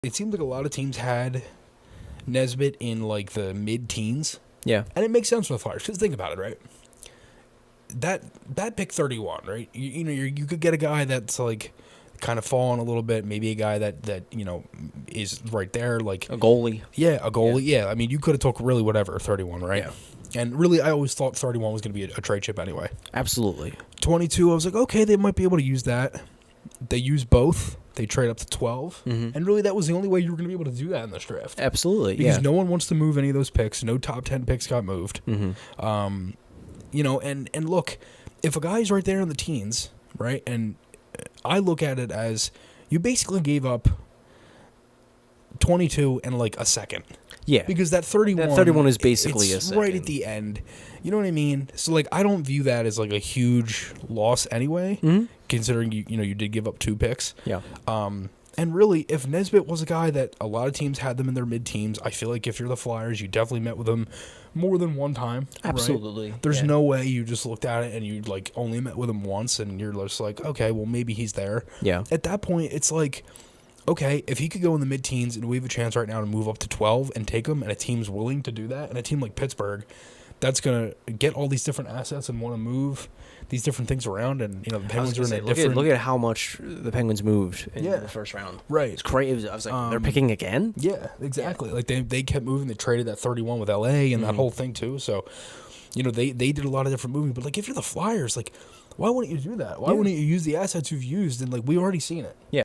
it seemed like a lot of teams had Nesbitt in like the mid-teens. Yeah. And it makes sense for the Flyers, because think about it, right? That pick 31, right? You could get a guy that's like kind of fallen a little bit, maybe a guy that is right there, like a goalie. Yeah, a goalie. Yeah, I mean, you could have took really whatever 31, right? Yeah. And really, I always thought 31 was going to be a trade chip anyway. Absolutely. 22, I was like, okay, they might be able to use that. They use both. They trade up to 12. Mm-hmm. And really, that was the only way you were going to be able to do that in this draft. Absolutely, because no one wants to move any of those picks. No top 10 picks got moved. Mm-hmm. And look, if a guy's right there in the teens, right, and I look at it as you basically gave up 22 and like a second. Yeah. Because that 31 is basically a second. Right at the end. You know what I mean? So like I don't view that as like a huge loss anyway, considering you did give up 2 picks. Yeah. And really, if Nesbitt was a guy that a lot of teams had them in their mid-teens, I feel like if you're the Flyers, you definitely met with him more than one time. Absolutely. Right? There's no way you just looked at it and you like only met with him once and you're just like, okay, well maybe he's there. Yeah. At that point, it's like, okay, if he could go in the mid-teens and we have a chance right now to move up to 12 and take him, and a team's willing to do that, and a team like Pittsburgh that's going to get all these different assets and want to move these different things around, and the Penguins are in a different... Look at how much the Penguins moved in the first round. Right. It's crazy. I was like, they're picking again? Yeah, exactly. Yeah. Like, they kept moving. They traded that 31 with L.A. and that whole thing, too. So, they did a lot of different moving. But, like, if you're the Flyers, like, why wouldn't you do that? Why wouldn't you use the assets you've used? And, like, we've already seen it. Yeah.